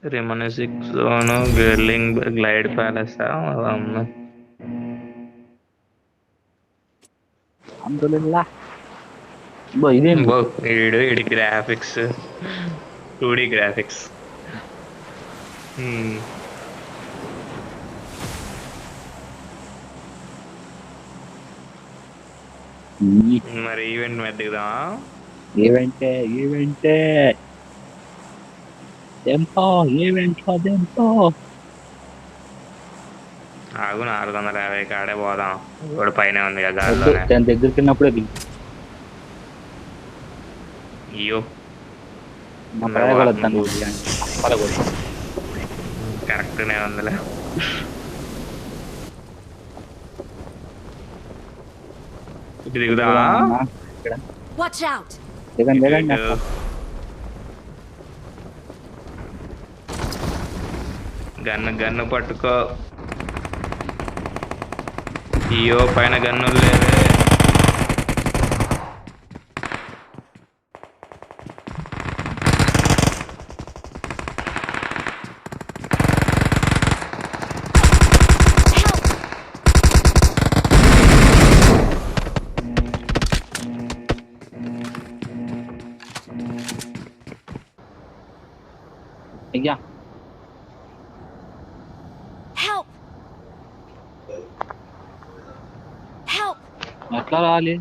రిమనసిక్ zone, గెర్లింగ్ glide palace. అల్హమ్దుల్లా. బో ఇదేంది? ఈడి గ్రాఫిక్స్ 2D గ్రాఫిక్స్. మరి ఈవెంట్ మీద దిగుదామా? ఏవంటే ఏవంటే దెంపో, ఈవెంట్లో దెంపో. ఆగు 450 కాడే పోదాం. ఇప్పుడు పైన ఉంది కదా వద్దు, గాల్లోనే. దాని దగ్గరికి వెళ్ళినప్పుడే దిగు. అయ్యో నా కింద ప్రయోగాలు పోతుంది వద్దాను బూట్. అస్సలు కూడా. కరెక్ట్నే ఉందిలే. ఇటు దిగుదామా? దిగుదామన్నా ఇక్కడ. Watch out! దిగండి ఇటు దిగండి ఇటు. అక్క. గన్ను పట్టుకో. అయ్యో పైన గన్నులు లేవే. Help! అయ్యా Help! Help! ఎట్లా రావాలి?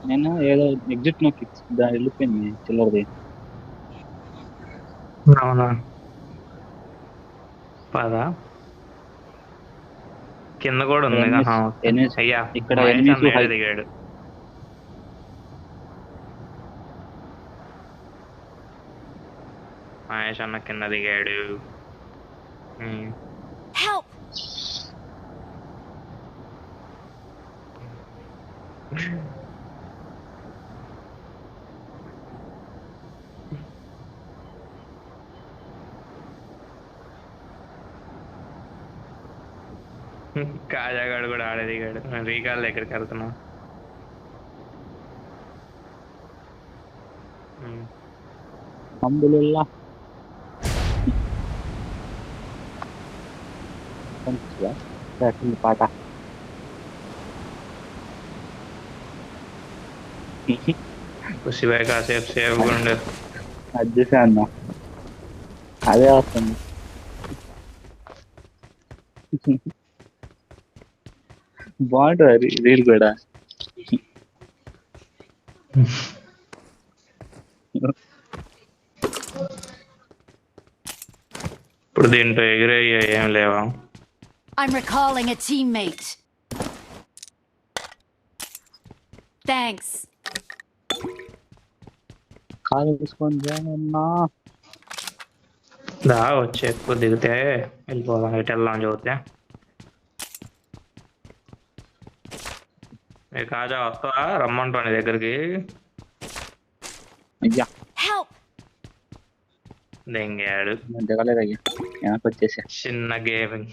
నేను ఏదో ఎగ్జిట్ నొక్కి దాని వెళ్ళిపోయింది చిల్లరది. అవునా? పద. కింద కూడా ఇక్కడ ఉంది. ఎనిమిస్ అయ్యా ఇక్కడ మహేష్ ఎనిమిస్ అన్న హై. ఏడ దిగాడు. మహేష్ అన్న కింద దిగాడు. Help! కాజాగాడు కూడా ఆడే దిగాడు. రీకాల్ దగ్గరికి వెళ్తున్నా. అల్హమ్దుల్లా. పాట శివాయి కాసేపు సేఫ్ గుండు. అది చూసా అన్న, అదే వస్తుంది. బాగుంటుంది రీల్ కూడా. ఇప్పుడు దీంట్లో ఎగిరే ఏం లేవా? I'm recalling a teammate. Thanks. కాలు తీసుకొని రానన్నా. వచ్చి ఎక్కువ దిగితే వెళ్ళిపోదాం. ఇటు వెళ్దాం చూస్తే. ఏ కాజా వస్తావా? రమ్మంటాను నీ దగ్గరికి. అయ్యా Help! దెంగాడు. నేను దిగలేదు అయ్యా, వెనక్కి వచ్చేసా. చిన్న గేమింగ్.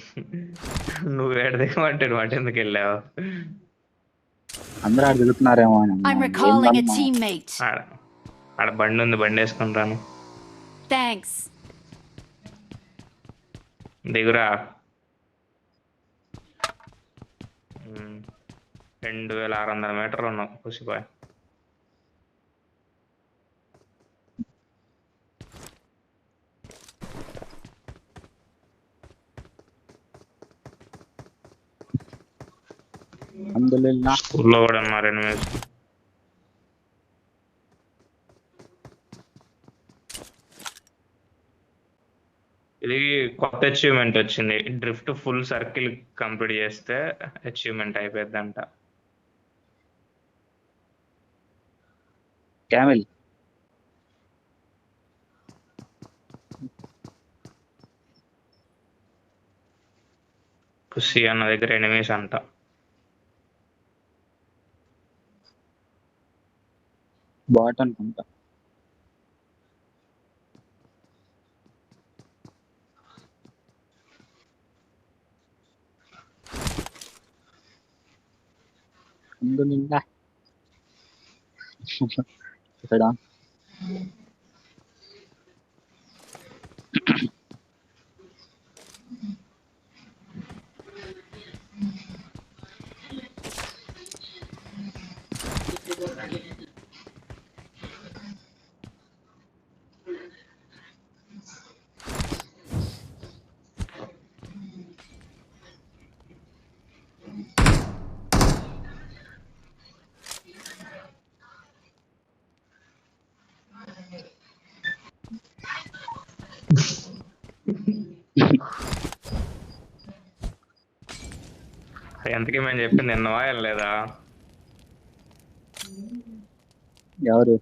నువ్వు ఏడు దిగమంటే నువ్వు అటు ఎందుకు వెళ్ళావు? అందరూ ఆడ దిగుతున్నారేమో అని అన్నా. I'm recalling a ఏందమ్మా? teammate. ఆడ బండి ఉంది, బండి వేసుకుంటాను. Thanks. దిగురా. 2600 మీటర్లు ఉన్నావు కుసిపోయి. అల్హమ్దుల్లా. స్కూల్లో కూడా ఉన్నారు ఎనిమిది. ఇది కొత్త అచీవ్మెంట్ వచ్చింది. డ్రిఫ్ట్ ఫుల్ సర్కిల్ కంప్లీట్ చేస్తే అచీవ్మెంట్ అయిపోద్దంట. క్యామెల్ కుసి అన్న దగ్గర ఎనిమిస్ అంట. బాట్ అనుకుంటా. అల్హమ్దుల్లా. ఇక్కడ ఎంతకీ మేము చెప్పింది విన్నవా లేదా? ఎవరు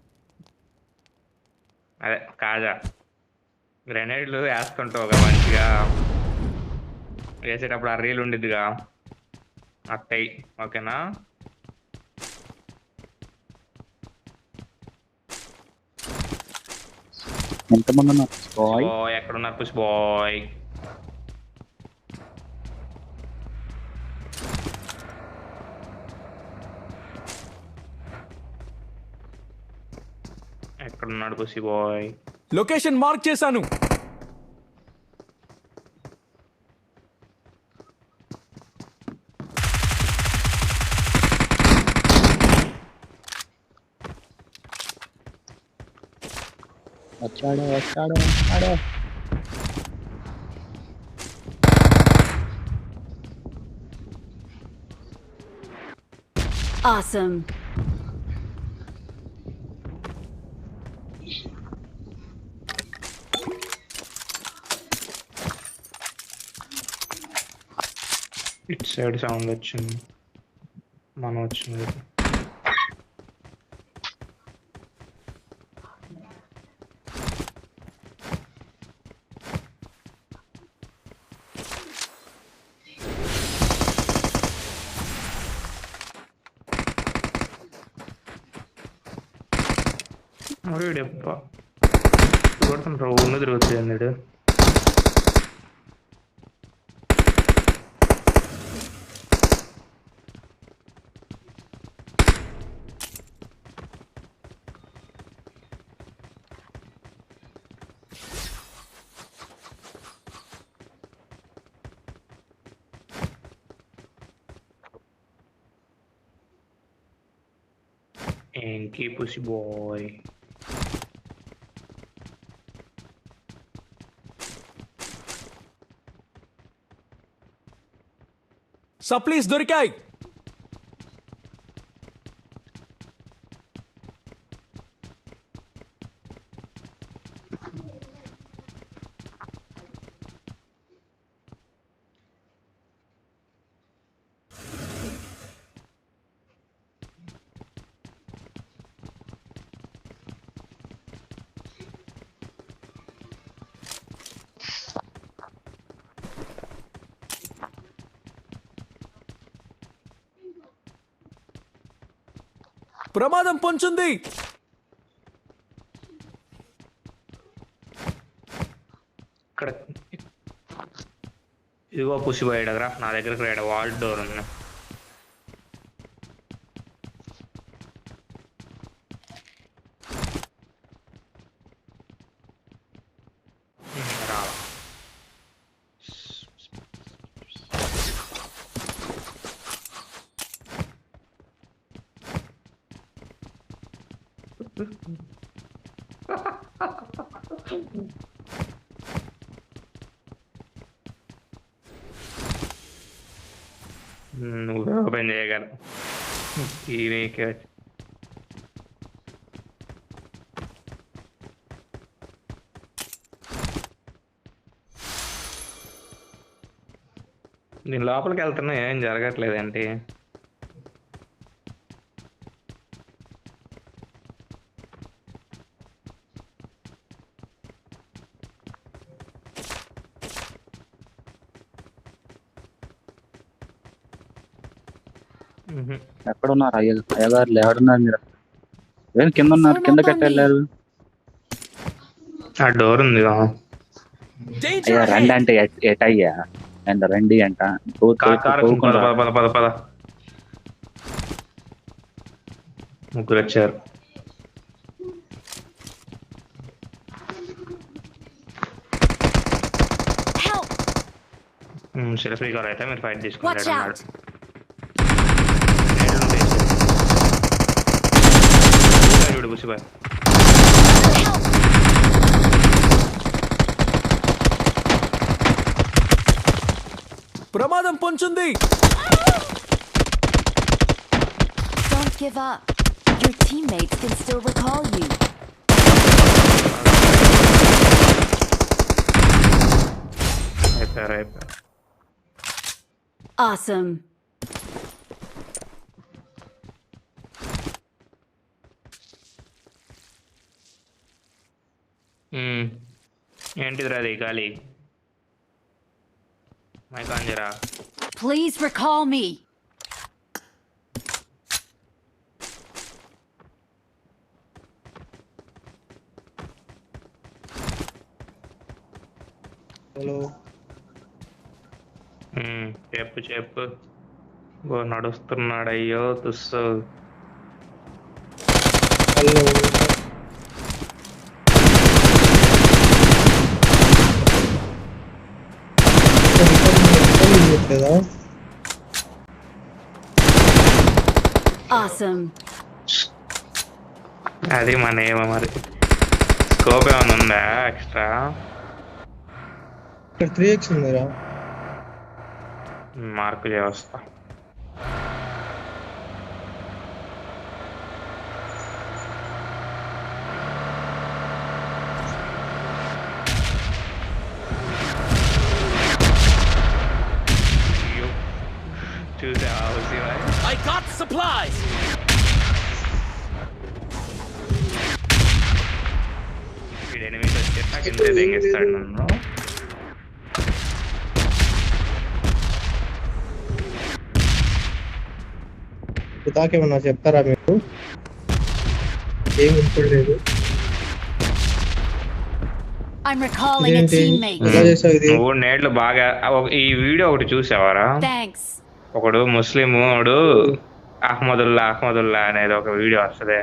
అదే కాజా గ్రెనేడ్లు వేసుకుంటావుగా మంచిగా, వేసేటప్పుడు ఆ రీల్ ఉండిద్దిగా అట్టయి, ఓకేనా? ఎంతమంది ఉన్నారు బాయ్? బాయ్ ఎక్కడున్నారు పుష్ బాయ్? ఎక్కడున్నాడు పుషి బాయ్? లొకేషన్ మార్క్ చేశాను. వచ్చాడు. Awesome. ఇట్ సైడ్ సౌండ్ వచ్చింది, మనం వచ్చింది. వీడెప్ప కొడుతుండ్రు ఉన్న తిరుగుతుంది అన్నాడు. ఏంకి పుసి బాయ్? సప్లీస్ దొరికాయి. ప్రమాదం పొంచుంది. ఇక్కడ ఇదిగో పుసి బాయ్ దగ్గర నా దగ్గరకు రాడు, వాల్ డోర్ ఉంది. రావా నువ్వు ఓపెన్ చేయగలవు టీవీకి. నేను లోపలికి వెళ్తున్నా, ఏం జరగట్లేదండి. ఎక్కడున్నారు అయ్యగారు? ఎవరున్నారు మీరు? ఏం కింద ఉన్నారు? కింద కట్టెళ్ళారు. ఆ డోర్ ఉంది. అయ్యా రండి అంటే ఎటయ్యా? అంట రండి అంట. ముగ్గురు వచ్చారు. సెల్ఫ్ రికవర్ అయితే మీరు ఫైట్ Watch తీసుకుంటాడు అన్నాడు. out! చూడు బుసిబాయ్. Help! ప్రమాదం పొంచుంది. Don't give up. Your teammates can still recall you. అయిపోయారు. Awesome. ఏంటిదిరా అది గాలి? మైకాంజరా. Please recall me. హలో చెప్పు. ఓ నడుస్తున్నాడు, అయ్యో తుస్సు. హలో లేదా Awesome. అది మన ఏమో మరి. స్కోప్ ఏమైనా ఉందా ఎక్స్ట్రా? ఇక్కడ 3x ఉందిరా. మార్కు చేస్తా. చూసా I got supplies. వీడు ఎనిమిది వచ్చేసా కింద దెంగిస్తాడు నన్ను. దాకేమన్నా చెప్తారా మీరు? ఏం వినపడలేదు. I'm recalling a ఇదేంటి? teammate. ఎలా చేసావు ఇది? నువ్వు నేట్లు బాగా ఈ వీడియో ఒకటి చూసావారా? Thanks. ఒకడు ముస్లిం వాడు అహ్మదుల్లా అనేది ఒక వీడియో వస్తుంది.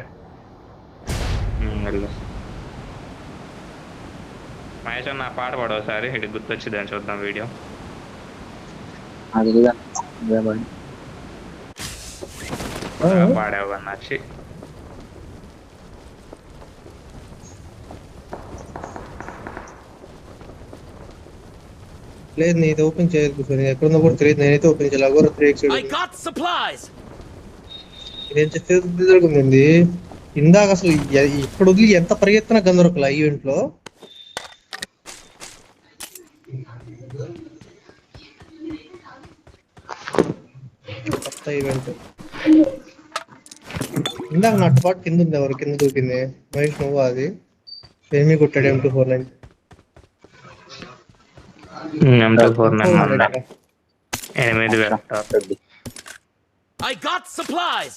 మహేష్ నా పాట పాడోసారి ఇటు గుర్తొచ్చిందని చూద్దాం వీడియో. పాడావు నచ్చి. లేదు నేను ఓపెన్ చేయలేదు కూర్చొని ఎక్కడున్నా కూడా తెలియదు. నేనైతే ఓపెన్ చేయాలి. Agora 3x I got supplies. ఇదేం జరుగుతుంది ఇందాక అసలు ఇక్కడ వదిలి ఎంత పరిగెత్తిన గందరగోళ ఈవెంట్ లో. కొత్త ఈవెంట్ ఇందాక నా పాటు కింద ఉంది. ఎవరు కింద దూకింది? మహేష్ నువ్వు? అది ఏమీ కొట్టాడు M249. M249 ఎనిమిది వెక్టార్. I got supplies.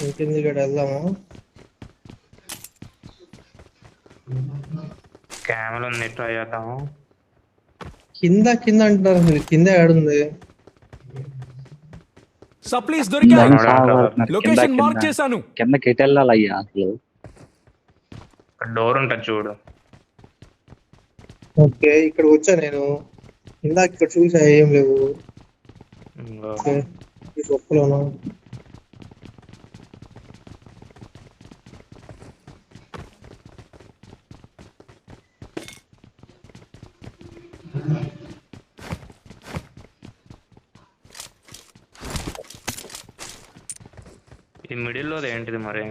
ఇంకెందుకు ఇక్కడ వెళ్దాము? క్యామెల్ ఉంది, ట్రై చేద్దాము. కింద కింద అంటున్నారు మీరు. కింద ఏడుంది? సప్లీస్ దొరికాయి. కింద లొకేషన్ కింద మార్క్ చేశాను. కిందకి ఎటు వెళ్ళాలయ్యా అసలు? డోర్ ఉంటుంది చూడు. ఓకే ఇక్కడ వచ్చా నేను. ఇందాక ఇక్కడ చూసా ఏం లేవు. ఓకే ఈ గొప్పలోనా? ఈ మిడిల్ లో ఏంటిది మరి?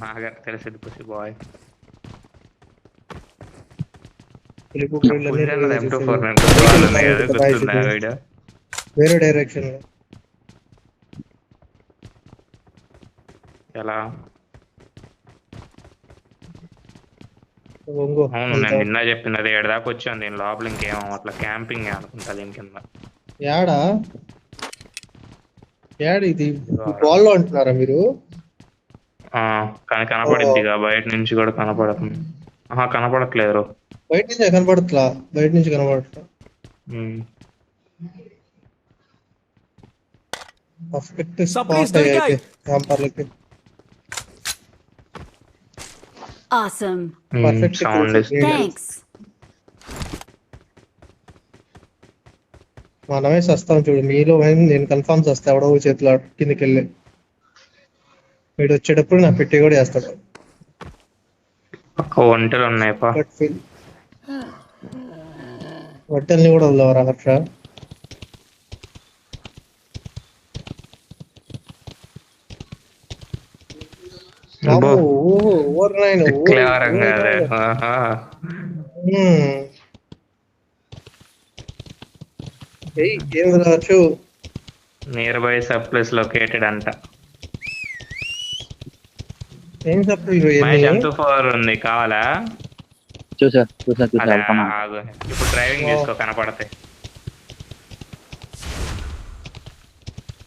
బాగా తెలిసింది పుసి బాయ్. వేరే డైరెక్షన్ లో ఎలా? ఒంగో అవును, నేను వెళ్తాం. నిన్న చెప్పింది అది 7 దాకా వచ్చాను. దీని లోపల ఇంకేమో అట్లా క్యాంపింగ్ అనుకుంటా దీని కింద. యాడా యాడ్ ఇది బాల్ లో అంటున్నారా మీరు? కానీ కనపడిద్దిగా, బయట నుంచి కూడా కనపడుతుంది. కనపడట్లేదు. బయట నుంచి కనపడట్లా, బయట నుంచి కనపడట్లా. పర్ఫెక్ట్ Supplies స్పాట్ అయితే దొరికాయి. క్యాంపర్లకి Awesome. Perfect sound Thanks. మనమే సస్తాం చూడు. మీలో నేను కన్ఫర్మ్ చేస్తా ఎవడో చేతిలో కిందకి వెళ్ళి. వీడు వచ్చేటప్పుడు నా పెట్టి కూడా వేస్తాడు. ఒంటెలు ఉన్నాయి పా. బట్ ఫీల్ హోటల్ని కూడా వదలవరా హర్ష? అబ్బో. ఓవర్ నైన్ క్లేవరంగా అదే. ఆహా. ఏం రావచ్చు. నియర్ బై సప్లైస్ లొకేటెడ్ అంట. ఏం చెప్పు మహేష్ M24 ఉంది, కావాలా? చూసా అదే, వెళ్తామా? ఆగు. ఇప్పుడు డ్రైవింగ్ చేసుకో, కనపడతాయి.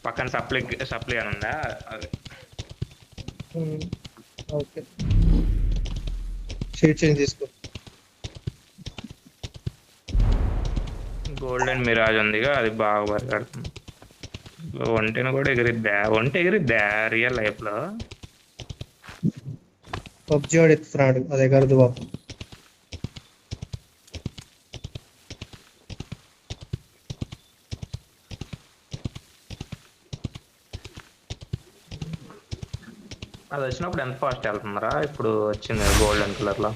పక్కన సప్లై అని ఉందా? అదే. ఓకే, షీట్ చేంజ్ చేసుకో. గోల్డెన్ మిరాజ్ ఉందిగా, అది బాగా పరిగెడుతుంది. ఒంటెను కూడా ఎగిరిద్దా రియల్ లైఫ్ లో? పబ్జి వాడు ఎత్తుతున్నాడు, అదే కరదు బాబు. అది వచ్చినప్పుడు ఎంత ఫాస్ట్ వెళ్తుందిరా? ఇప్పుడు వచ్చింది గోల్డెన్ కలర్ లో.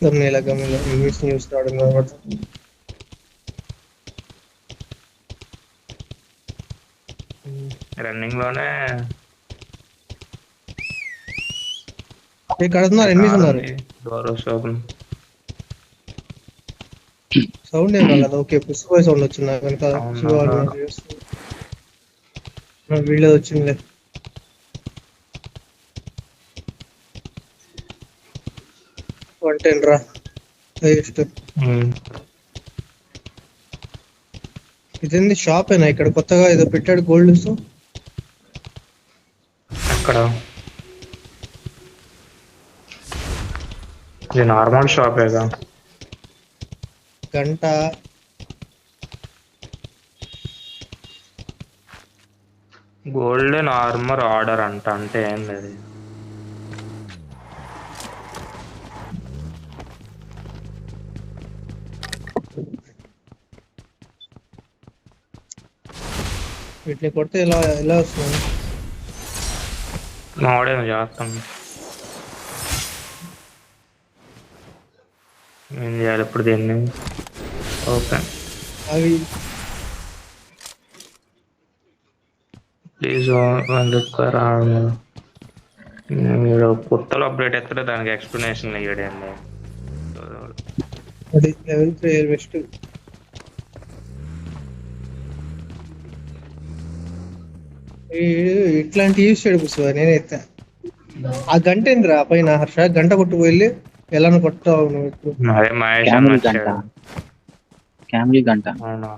గమనిలా ఇంగ్లీష్ న్యూస్ రావడం రన్నింగ్ లోనే కడుతున్నారు. ఎనిమిది ఉన్నారు. సౌండ్ ఏం రాలేదు. ఓకే, పుష్ప సౌండ్ వచ్చింది కనుక వీళ్ళది వచ్చిందిలే. వంటేన్ రా వేస్ట్. ఇదేంది షాప్ ఏనా? ఇక్కడ కొత్తగా ఏదో పెట్టాడు గోల్డ్. అక్కడ ఇది నార్మల్ షాపేగా. గంట గోల్డెన్ ఆర్మర్ ఆర్డర్ అంట. అంటే ఏం లేదు. వీటిని కొడితే ఎలా ఎలా వస్తుంది? మావాడేమో చేస్తాను. ఏం చేయాలి ఇప్పుడు దీన్ని? ఓకే, అవి ప్లీజ్ మీరు కొత్తలో అప్డేట్ ఎత్తారు, దానికి ఎక్స్ప్లెనేషన్ ఇవ్వడండి. అది లెవెల్ 3 వెస్ట్. ఇట్లాంటి యూస్ చేయడు పుస్తకం. నేనైతే ఆ గంట ఏందిరా పైన హర్ష? గంట కొట్టుకు వెళ్ళి ఎలా కొట్టావు నువ్వు ఇప్పుడు? అదే మహేష్ క్యామిల్ గంట, వచ్చాడు. క్యామిల్ గంట. అవునా?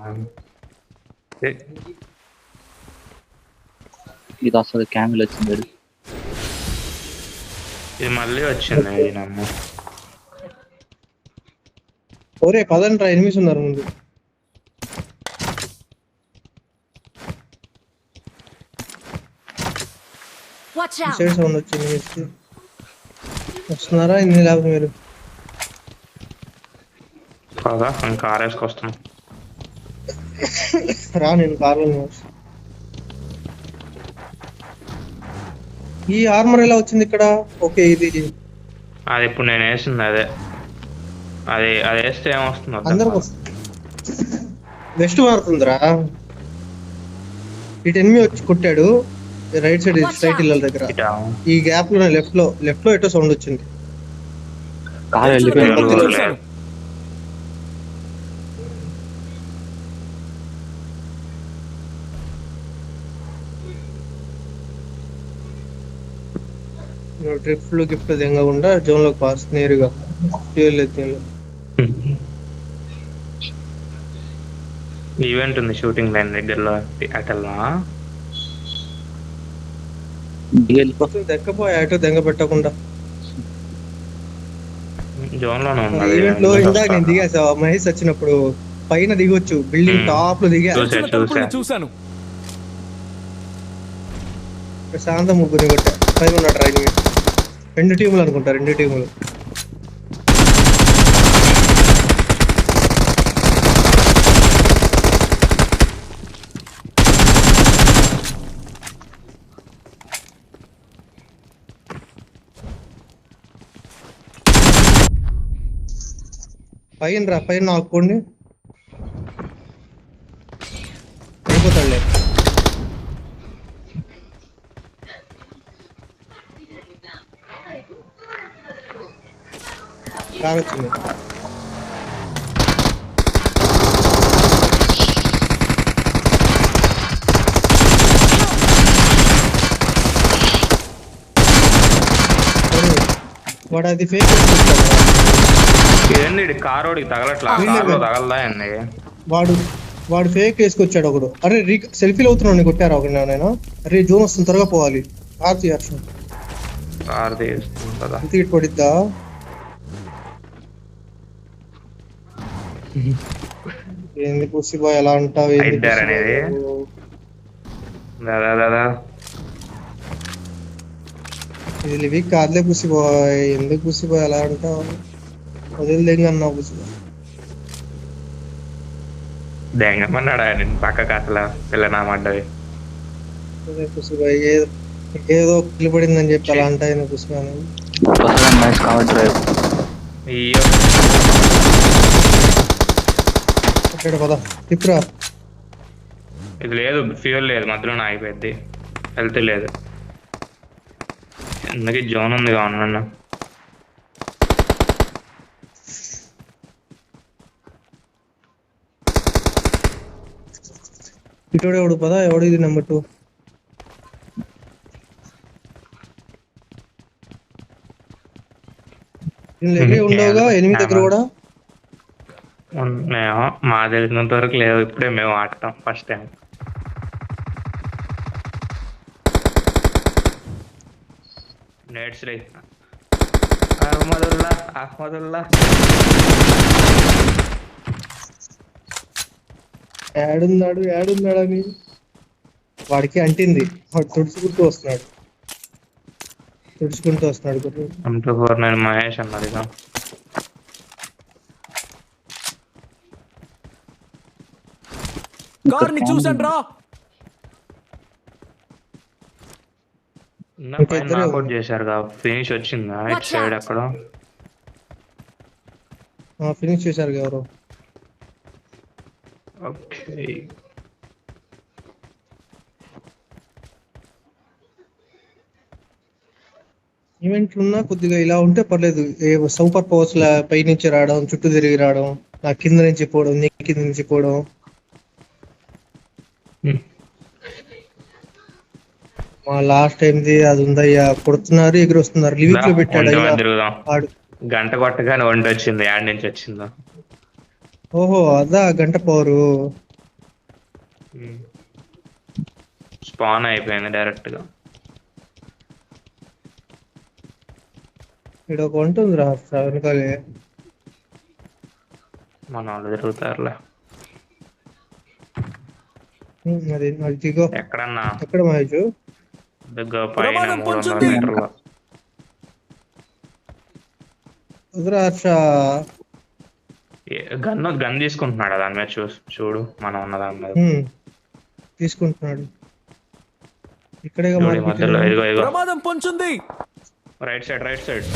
ఇది వస్తుంది, క్యామిల్ వచ్చింది. ఇది మళ్ళీ వచ్చింది. నమ్ము. ఓరే పదండ్రా, ఎనిమిది ఉన్నారు ముందు. Watch out. సైడ్ సౌండ్ వచ్చింది. వస్తున్నారా? ఇన్ని లేకపోతే మీరు కాదా? ఇంకా ఆర్ఎస్కి వస్తున్నాం. రా, నేను కార్లో. ఈ ఆర్మర్ ఎలా వచ్చింది ఇక్కడ? ఓకే, ఇది అది ఇప్పుడు నేను వేసింది అదే. అది వేస్తే ఏమొస్తుంది? అందరికి వెస్ట్ మారుతుందిరా. ఇటు ఎనిమిది వచ్చి కొట్టాడు రైట్ సైడ్ స్ట్రైట్ ఇళ్ళ దగ్గర. ఈ గ్యాప్ లో లెఫ్ట్ లో ఎటో సౌండ్ వచ్చింది. కారు వెళ్ళిపోయింది. డ్రిఫ్ట్లు గిఫ్ట్ దిగకుండా జోన్ లోకి పాస్ నేరుగా ఫ్యూల్ లేదు. ఈవెంట్ ఉంది షూటింగ్ లైన్ దగ్గరలో అటల్లా. వెళ్ళిపో. దెక్కపోయి అటు దెంగ పెట్టకుండా జోన్ లోనే ఉన్నది. ఈవెంట్ లో ఇందాక నేను దిగాసా మహేష్ వచ్చినప్పుడు పైన దిగొచ్చు బిల్డింగ్ టాప్ లో దిగా చూసా. తెరిచిన తలుపుల్ని చూశాను. ప్రశాంతం ముగ్గురిని కొట్టా. పైన ఉన్నాడు రైన్ 2 టీములు అనుకుంటా 2 టీములు. పైన ఆకుకోండి అయిపోతాడులే. కావచ్చింది. వాడు అది ఫేక్ ఏంది కారోడికి తగలట్లా? కార్లో తగలదా ఏంది? వాడు ఫేక్ వేసుకొచ్చాడు ఒకడు. అరే సెల్ఫీలు అవుతున్నాను కొట్టారు ఒకటి. నేను అరే జోన్ వస్తుంది త్వరగా పోవాలి. ఆర్తి అర్షం కార్ తీస్తుంది కదా. ఇంటికి పడిద్దా? ఏంది పుసిబాయ్ ఎలా అంటావు? అయిద్దారు అనేది దాదా ఇది లివిక్ కాదులే పుసిబాయ్. ఎందుకు పుసిబాయ్ ఎలా అంటావు? వదిలిదేంగ అన్నావు పుసిబాయ్. దెంగమన్నాడా నేను పక్కకు అసలు పిల్లనామడ్డది. పుసిబాయ్ ఏదో పిలుపడిందని చెప్పి అలా అంటాయి పుసిబాయ్. మ్యాచ్ కవర్ డ్రైవ్ అయ్యో ఇక్కడ పద తిప్పురా. ఇది లేదు, ఫ్యూల్ లేదు, మధ్యలో ఆగిపోయింది. హెల్త్ లేదు. ఎందుకు జోన్ ఉంది కావున ఇటోడు ఎవడు పదా? ఎవడు ఇది నెంబర్ 2? ఉండవుగా 8 దగ్గర కూడా. మేము మా తెలిసినంత వరకు లేదు. ఇప్పుడే మేము ఆడతాం ఫస్ట్ టైం. నేడ్స్ అహ్మదుల్లా యాడున్నాడని వాడికి అంటింది. వాడు తుడుచుకుంటూ వస్తున్నాడు. 249 మహేష్ అన్నది. కార్ని చూశాను రా. నాకౌట్ చేశారు కదా. ఫినిష్ వచ్చిందా ఇటు సైడ్ అక్కడ? ఫినిష్ చేశారు ఎవరు? ఓకే ఈవెంట్లు ఉన్నా కొద్దిగా ఇలా ఉంటే పర్లేదు. సూపర్ పవర్స్ పై నుంచి రావడం, చుట్టూ తిరిగి రావడం, నా కింద నుంచి పోవడం, నీ కింద నుంచి పోవడం. మా లాస్ట్ టైంది అది ఉందయ్యా. కొడుతున్నారు, ఎగురొస్తున్నారు. లివిక్ లో పెట్టాడు వాడు. గంట కొట్టగానే వంట వచ్చింది. యాడ్ నుంచి వచ్చిందా? ఓహో అదా గంట పవరు. స్పాన్ అయిపోయింది డైరెక్ట్ గా. ఇక్కడ ఒక వంట ఉంది రా వెనకాలే. మన వాళ్ళు తిరుగుతారులే. అది దిగో. ఎక్కడన్నా ఎక్కడ మహేష్? పైన 300 మీటర్లు. గన్ తీసుకుంటున్నాడు దాని మీద. చూడు మనం ఉన్న దాని మీద తీసుకుంటున్నాడు. ఇక్కడే మధ్యలో. ఇదిగో ప్రమాదం పొంచుంది. Right side